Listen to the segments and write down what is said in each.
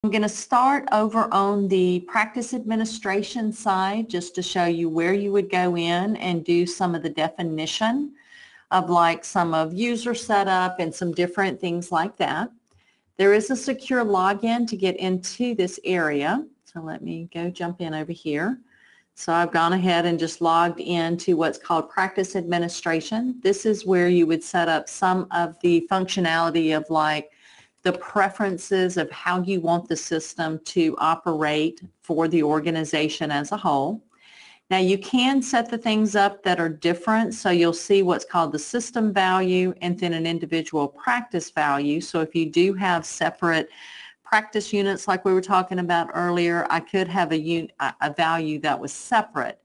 I'm going to start over on the practice administration side just to show you where you would go in and do some of the definition of like some of user setup and some different things like that. There is a secure login to get into this area. So let me go jump in over here. So I've gone ahead and just logged into what's called practice administration. This is where you would set up some of the functionality of like the preferences of how you want the system to operate for the organization as a whole. Now you can set the things up that are different, so you'll see what's called the system value and then an individual practice value. So if you do have separate practice units like we were talking about earlier, I could have a value that was separate.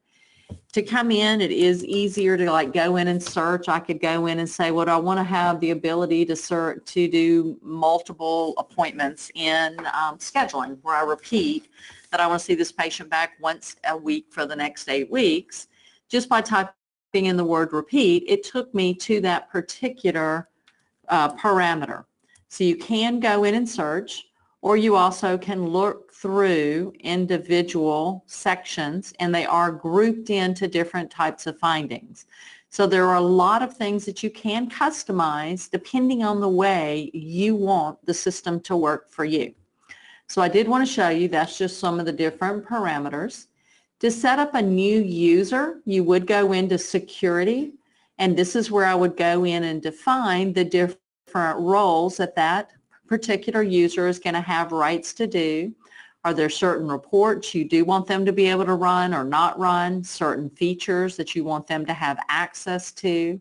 To come in, it is easier to like go in and search. I could go in and say, well, I want to have the ability to search to do multiple appointments in scheduling where I repeat that I want to see this patient back once a week for the next 8 weeks. Just by typing in the word repeat, it took me to that particular parameter. So you can go in and search, or you also can look through individual sections, and they are grouped into different types of findings. So there are a lot of things that you can customize depending on the way you want the system to work for you. So I did want to show you that's just some of the different parameters. To set up a new user, you would go into security, and this is where I would go in and define the different roles that particular user is going to have rights to do. Are there certain reports you do want them to be able to run or not run, certain features that you want them to have access to?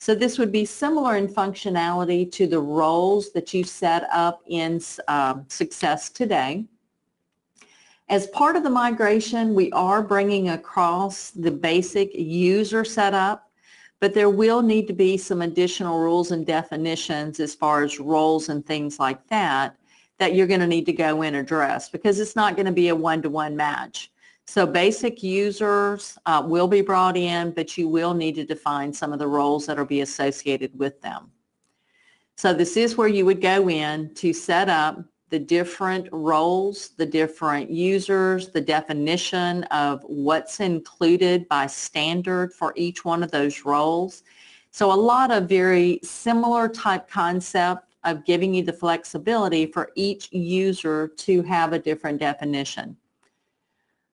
So this would be similar in functionality to the roles that you set up in Success Today. As part of the migration, we are bringing across the basic user setup, but there will need to be some additional rules and definitions as far as roles and things like that you're going to need to go in and address, because it's not going to be a one-to-one match. So basic users will be brought in, but you will need to define some of the roles that will be associated with them. So this is where you would go in to set up the different roles, the different users, the definition of what's included by standard for each one of those roles. So a lot of very similar type concept of giving you the flexibility for each user to have a different definition.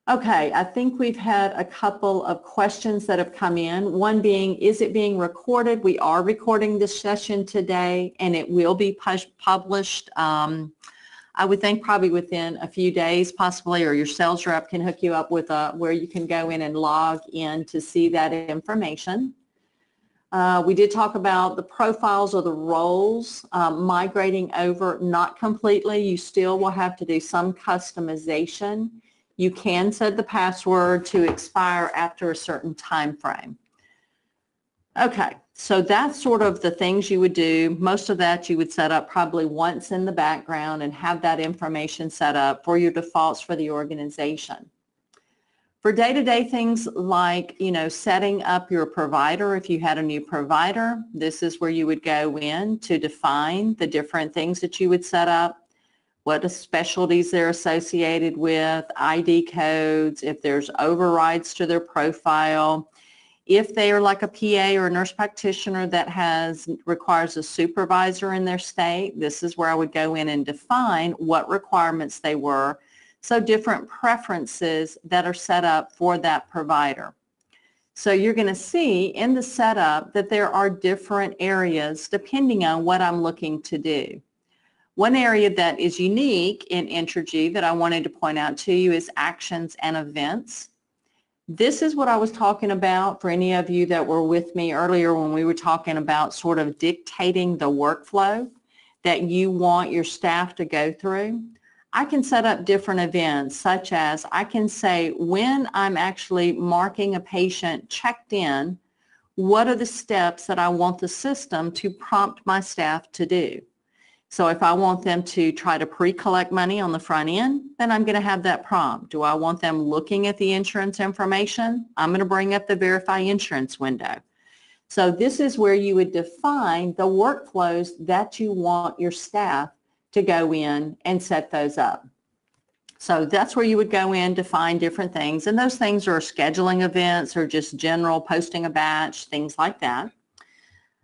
Okay, I think we've had a couple of questions that have come in. One being, is it being recorded? We are recording this session today, and it will be published, I would think probably within a few days possibly, or your sales rep can hook you up with where you can go in and log in to see that information. We did talk about the profiles or the roles migrating over, not completely. You still will have to do some customization. You can set the password to expire after a certain time frame. Okay, so that's sort of the things you would do. Most of that you would set up probably once in the background and have that information set up for your defaults for the organization. For day-to-day things like, setting up your provider, if you had a new provider, this is where you would go in to define the different things that you would set up, what specialties they're associated with, ID codes, if there's overrides to their profile, if they are like a PA or a nurse practitioner that requires a supervisor in their state, this is where I would go in and define what requirements they were. So different preferences that are set up for that provider. So you're going to see in the setup that there are different areas depending on what I'm looking to do. One area that is unique in Entergy that I wanted to point out to you is actions and events. This is what I was talking about for any of you that were with me earlier when we were talking about sort of dictating the workflow that you want your staff to go through. I can set up different events, such as I can say when I'm actually marking a patient checked in, what are the steps that I want the system to prompt my staff to do? So if I want them to try to pre-collect money on the front end, then I'm going to have that prompt. Do I want them looking at the insurance information? I'm going to bring up the verify insurance window. So this is where you would define the workflows that you want your staff to go in and set those up. So that's where you would go in to find different things. And those things are scheduling events or just general posting a batch, things like that.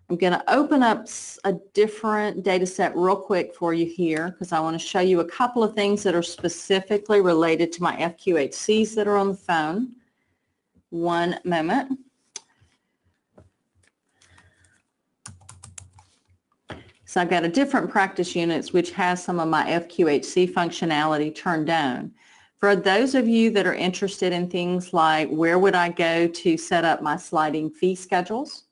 I'm going to open up a different data set real quick for you here because I want to show you a couple of things that are specifically related to my FQHCs that are on the phone. One moment. So I've got a different practice units which has some of my FQHC functionality turned on. For those of you that are interested in things like where would I go to set up my sliding fee schedules,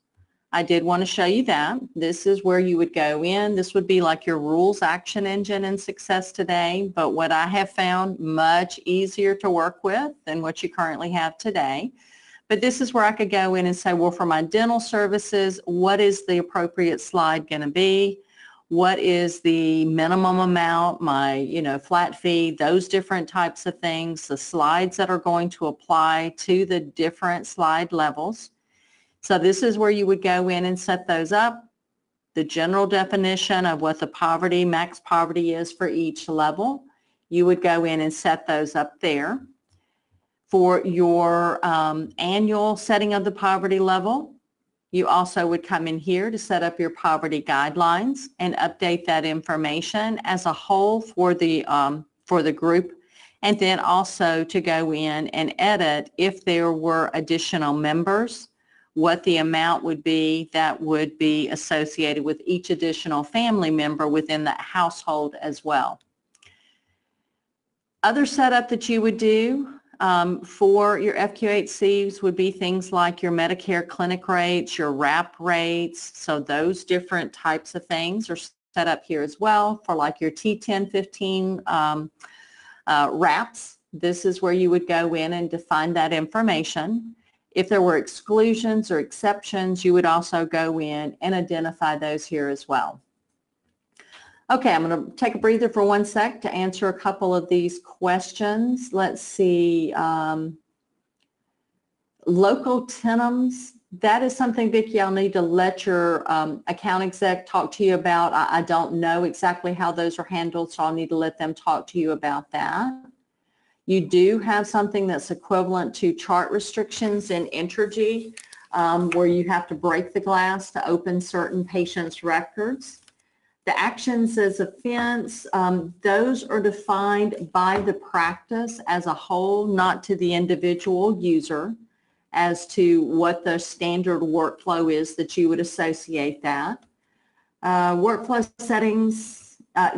I did want to show you that. This is where you would go in. This would be like your rules action engine in Success Today, but what I have found much easier to work with than what you currently have today. But this is where I could go in and say, well, for my dental services, what is the appropriate slide going to be? What is the minimum amount, my, flat fee, those different types of things, the slides that are going to apply to the different slide levels. So this is where you would go in and set those up. The general definition of what the max poverty is for each level. You would go in and set those up there. For your annual setting of the poverty level, you also would come in here to set up your poverty guidelines and update that information as a whole for the group, and then also to go in and edit if there were additional members, what the amount would be that would be associated with each additional family member within that household as well. Other setup that you would do for your FQHCs would be things like your Medicare clinic rates, your WRAP rates. So those different types of things are set up here as well for like your T1015 WRAPs. This is where you would go in and define that information. If there were exclusions or exceptions, you would also go in and identify those here as well. Okay, I'm going to take a breather for 1 sec to answer a couple of these questions. Let's see. Local TINMs, that is something, Vicki, I'll need to let your account exec talk to you about. I don't know exactly how those are handled, so I'll need to let them talk to you about that. You do have something that's equivalent to chart restrictions in Entergy, where you have to break the glass to open certain patients' records. The actions as offense, those are defined by the practice as a whole, not to the individual user, as to what the standard workflow is that you would associate that. Workflow settings,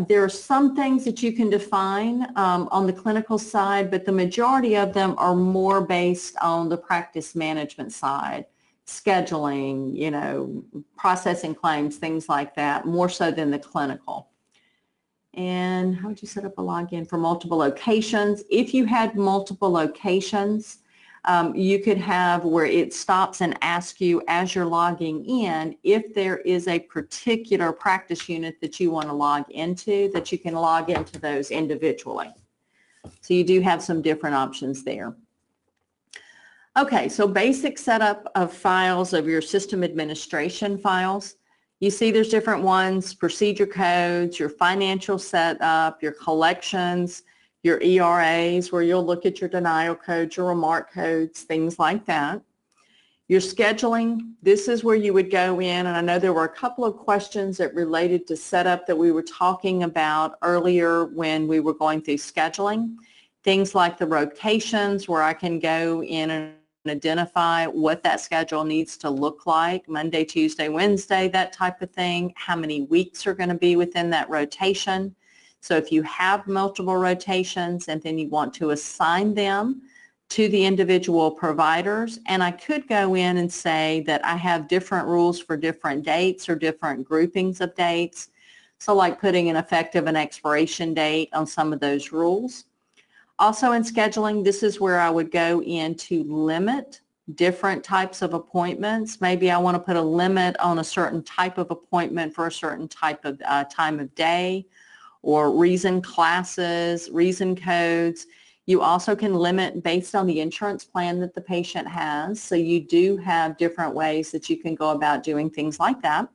there are some things that you can define on the clinical side, but the majority of them are more based on the practice management side. Scheduling, processing claims, things like that, more so than the clinical. And how would you set up a login for multiple locations? If you had multiple locations, you could have where it stops and asks you as you're logging in if there is a particular practice unit that you want to log into, that you can log into those individually. So you do have some different options there. Okay, so basic setup of files of your system administration files. You see there's different ones, procedure codes, your financial setup, your collections, your ERAs, where you'll look at your denial codes, your remark codes, things like that. Your scheduling, this is where you would go in, and I know there were a couple of questions that related to setup that we were talking about earlier when we were going through scheduling. Things like the rotations, where I can go in and identify what that schedule needs to look like, Monday, Tuesday, Wednesday, that type of thing, how many weeks are going to be within that rotation. So if you have multiple rotations and then you want to assign them to the individual providers, and I could go in and say that I have different rules for different dates or different groupings of dates. So like putting an effective and expiration date on some of those rules. Also in scheduling, this is where I would go in to limit different types of appointments. Maybe I want to put a limit on a certain type of appointment for a certain type of time of day, or reason classes, reason codes. You also can limit based on the insurance plan that the patient has. So you do have different ways that you can go about doing things like that.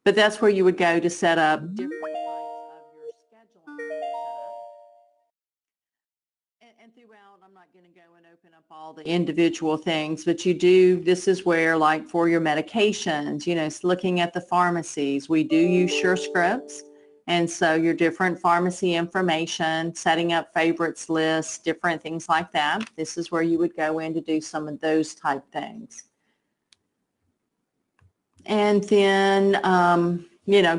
But that's where you would go to set up different throughout, I'm not going to go and open up all the individual things, but this is where, like for your medications, it's looking at the pharmacies. We do use SureScripts. And so your different pharmacy information, setting up favorites lists, different things like that. This is where you would go in to do some of those type things. And then,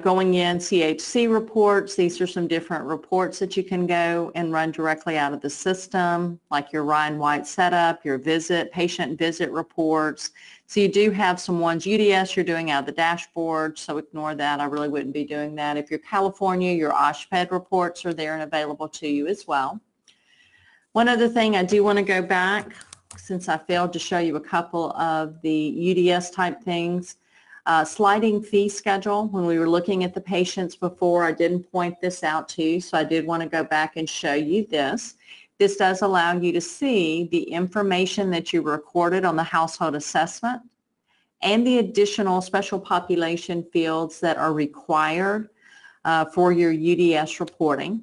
going in CHC reports, these are some different reports that you can go and run directly out of the system, like your Ryan White setup, your patient visit reports. So you do have some ones, UDS you're doing out of the dashboard, so ignore that. I really wouldn't be doing that. If you're California, your OSHPD reports are there and available to you as well. One other thing I do want to go back, since I failed to show you a couple of the UDS type things. Sliding fee schedule. When we were looking at the patients before, I didn't point this out to you, so I did want to go back and show you this. This does allow you to see the information that you recorded on the household assessment and the additional special population fields that are required for your UDS reporting.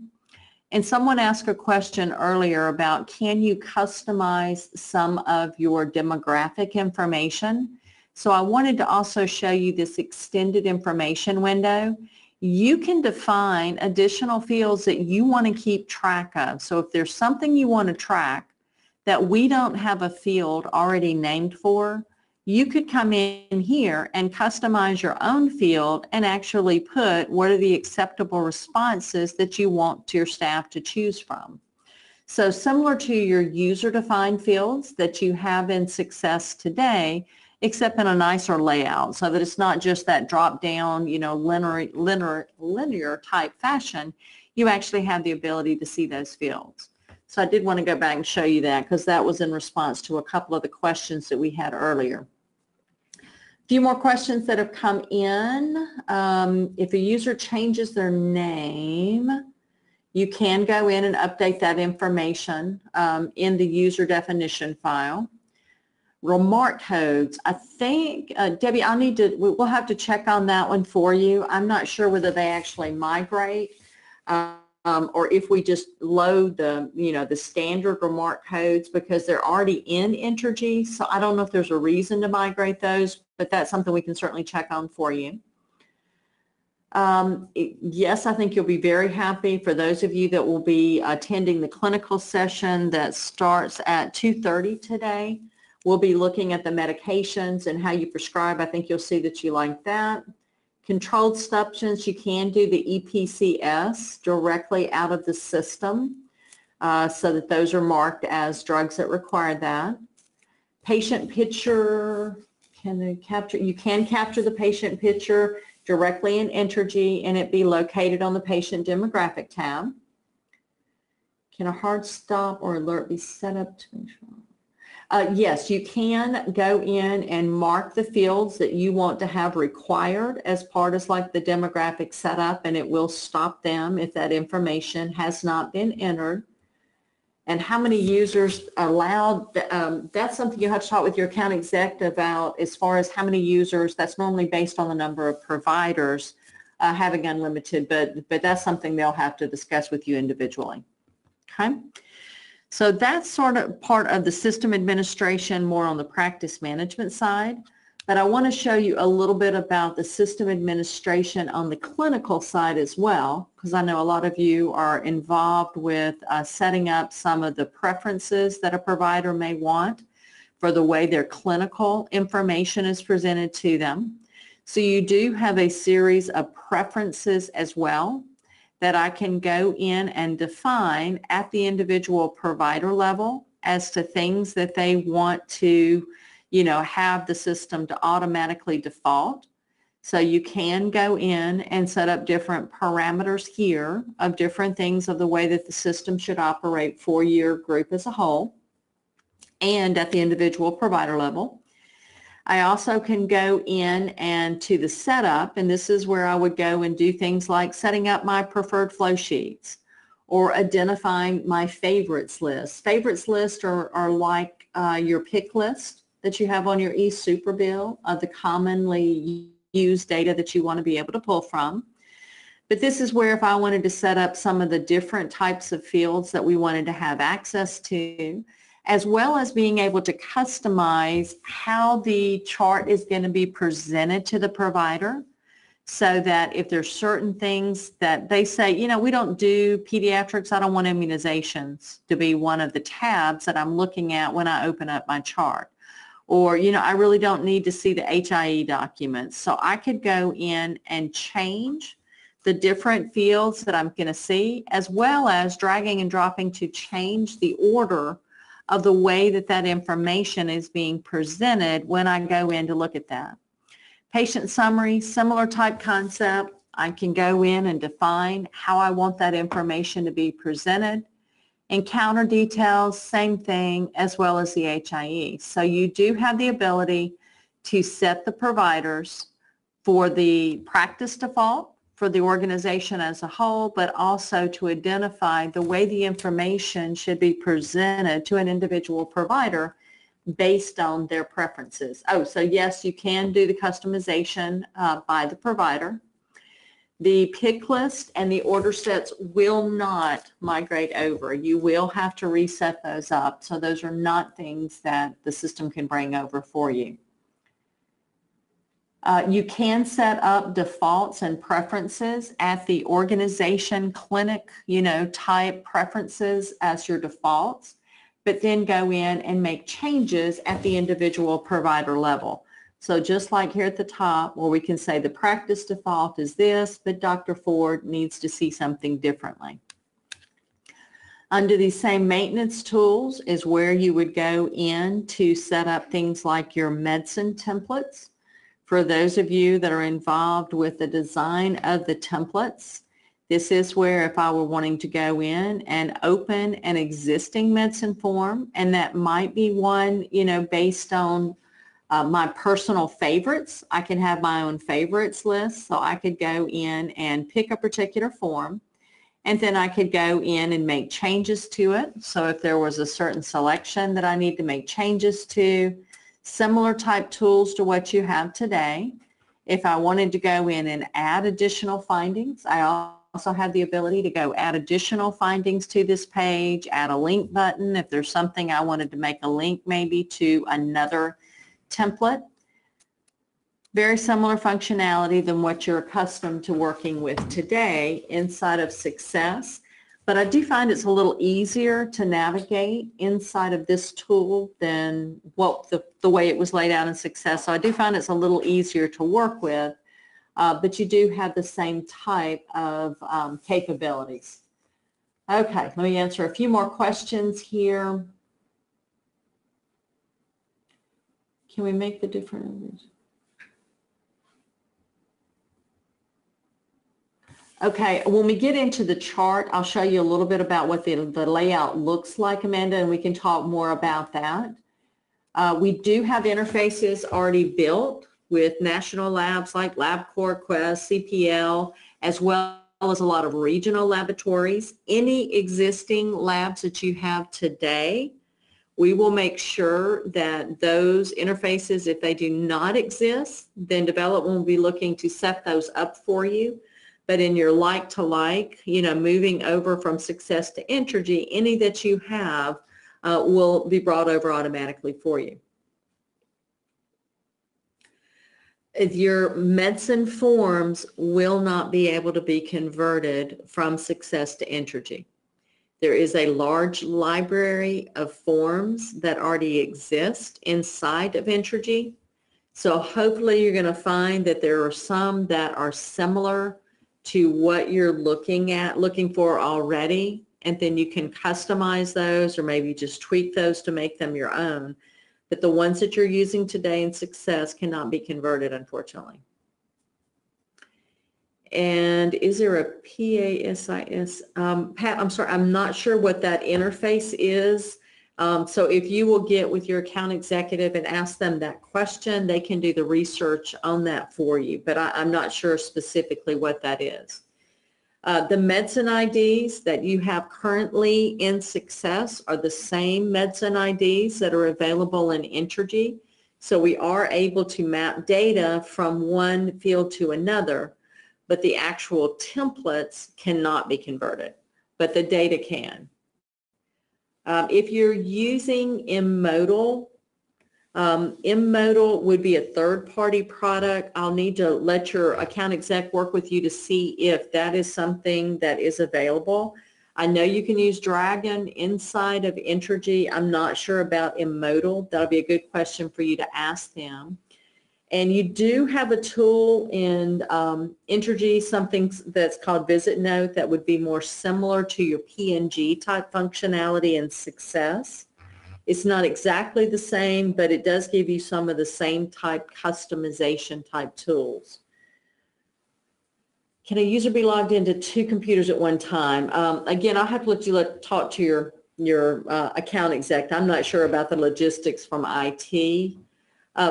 And someone asked a question earlier about, can you customize some of your demographic information? So I wanted to also show you this extended information window. You can define additional fields that you want to keep track of. So if there's something you want to track that we don't have a field already named for, you could come in here and customize your own field and actually put what are the acceptable responses that you want your staff to choose from. So similar to your user-defined fields that you have in Success today, except in a nicer layout so that it's not just that drop down, linear type fashion. You actually have the ability to see those fields. So I did want to go back and show you that because that was in response to a couple of the questions that we had earlier. A few more questions that have come in. If a user changes their name, you can go in and update that information in the user definition file. Remark codes, I think, Debbie, we'll have to check on that one for you. I'm not sure whether they actually migrate or if we just load the standard remark codes because they're already in Entergy. So I don't know if there's a reason to migrate those, but that's something we can certainly check on for you. Yes, I think you'll be very happy for those of you that will be attending the clinical session that starts at 2:30 today. We'll be looking at the medications and how you prescribe. I think you'll see that you like that. Controlled substance, you can do the EPCS directly out of the system so that those are marked as drugs that require that. Patient picture, you can capture the patient picture directly in Entergy and it be located on the patient demographic tab. Can a hard stop or alert be set up to ensure? Yes, you can go in and mark the fields that you want to have required as part of like the demographic setup, and it will stop them if that information has not been entered. And how many users allowed, that's something you have to talk with your account exec about as far as how many users. That's normally based on the number of providers having unlimited, but that's something they'll have to discuss with you individually. Okay. So that's sort of part of the system administration, more on the practice management side. But I want to show you a little bit about the system administration on the clinical side as well, because I know a lot of you are involved with setting up some of the preferences that a provider may want for the way their clinical information is presented to them. So you do have a series of preferences as well that I can go in and define at the individual provider level as to things that they want to, have the system to automatically default. So you can go in and set up different parameters here of different things of the way that the system should operate for your group as a whole and at the individual provider level. I also can go in and to the setup, and this is where I would go and do things like setting up my preferred flow sheets or identifying my favorites list. Favorites list are like your pick list that you have on your eSuperbill of the commonly used data that you want to be able to pull from. But this is where if I wanted to set up some of the different types of fields that we wanted to have access to, as well as being able to customize how the chart is going to be presented to the provider, so that if there's certain things that they say, you know, we don't do pediatrics, I don't want immunizations to be one of the tabs that I'm looking at when I open up my chart. Or, you know, I really don't need to see the HIE documents. So I could go in and change the different fields that I'm going to see, as well as dragging and dropping to change the order of the way that that information is being presented when I go in to look at that. Patient summary, similar type concept. I can go in and define how I want that information to be presented. Encounter details, same thing, as well as the HIE. So you do have the ability to set the providers for the practice default for the organization as a whole, but also to identify the way the information should be presented to an individual provider based on their preferences. Oh, so yes, you can do the customization by the provider. The pick list and the order sets will not migrate over. You will have to reset those up. So those are not things that the system can bring over for you. You can set up defaults and preferences at the organization clinic, you know, type preferences as your defaults, but then go in and make changes at the individual provider level. So just like here at the top where we can say the practice default is this, but Dr. Ford needs to see something differently. Under these same maintenance tools is where you would go in to set up things like your medicine templates. For those of you that are involved with the design of the templates, this is where if I were wanting to go in and open an existing medicine form, and that might be one, you know, based on my personal favorites. I can have my own favorites list, so I could go in and pick a particular form, and then I could go in and make changes to it. So if there was a certain selection that I need to make changes to, similar type tools to what you have today. If I wanted to go in and add additional findings, I also have the ability to go add additional findings to this page, add a link button if there's something I wanted to make a link maybe to another template. Very similar functionality than what you're accustomed to working with today inside of Success. But I do find it's a little easier to navigate inside of this tool than what the way it was laid out in Success. So I do find it's a little easier to work with, but you do have the same type of capabilities. Okay, let me answer a few more questions here. Can we make the different? Okay, when we get into the chart, I'll show you a little bit about what the layout looks like, Amanda, and we can talk more about that. We do have interfaces already built with national labs like LabCorp, Quest, CPL, as well as a lot of regional laboratories. Any existing labs that you have today, we will make sure that those interfaces, if they do not exist, then development will be looking to set those up for you. But in your like to like, you know, moving over from Success to Entergy, any that you have will be brought over automatically for you. Your medicine forms will not be able to be converted from Success to Entergy. There is a large library of forms that already exist inside of Entergy. So hopefully you're going to find that there are some that are similar to what you're looking for already, and then you can customize those or maybe just tweak those to make them your own. But the ones that you're using today in Success cannot be converted, unfortunately. And is there a PASIS? Pat, I'm sorry, I'm not sure what that interface is. So if you will get with your account executive and ask them that question, they can do the research on that for you, but I'm not sure specifically what that is. The medicine IDs that you have currently in Success are the same medicine IDs that are available in Entergy. So we are able to map data from one field to another. but the actual templates cannot be converted, but the data can. If you're using M-Modal, M-Modal would be a third-party product. I'll need to let your account exec work with you to see if that is something that is available. I know you can use Dragon inside of Entergy. I'm not sure about M-Modal. That'll be a good question for you to ask them. And you do have a tool in Entergy, something that's called Visit Note, that would be more similar to your PNG type functionality and Success. It's not exactly the same, but it does give you some of the same type customization type tools. Can a user be logged into 2 computers at one time? Again, I'll have to let you talk to your account exec. I'm not sure about the logistics from IT.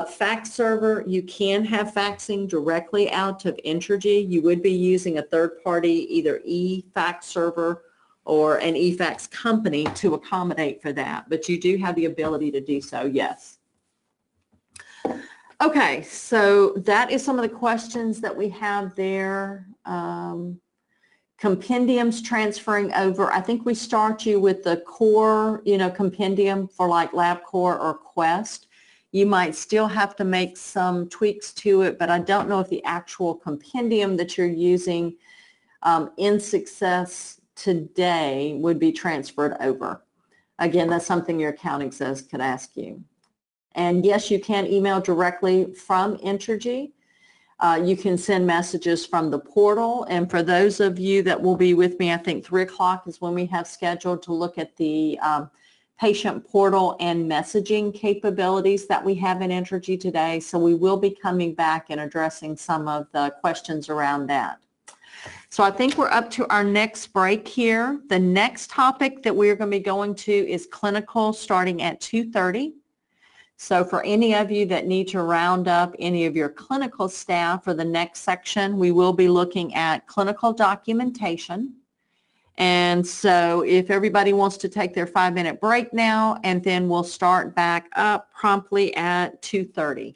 Fax server, you can have faxing directly out of Entergy. You would be using a third party, either eFax server or an eFax company to accommodate for that, but you do have the ability to do so, yes. Okay, so that is some of the questions that we have there. Compendiums transferring over. I think we start you with the core, compendium for like LabCorp or Quest. You might still have to make some tweaks to it, but I don't know if the actual compendium that you're using in Success today would be transferred over. Again, that's something your account exec could ask you. And yes, you can email directly from Entergy. You can send messages from the portal. And for those of you that will be with me, I think 3 o'clock is when we have scheduled to look at the patient portal and messaging capabilities that we have in Entergy today. So we will be coming back and addressing some of the questions around that. So I think we're up to our next break here. The next topic that we're going to be going to is clinical, starting at 2:30. So for any of you that need to round up any of your clinical staff for the next section, we will be looking at clinical documentation. And so if everybody wants to take their 5-minute break now, and then we'll start back up promptly at 2:30.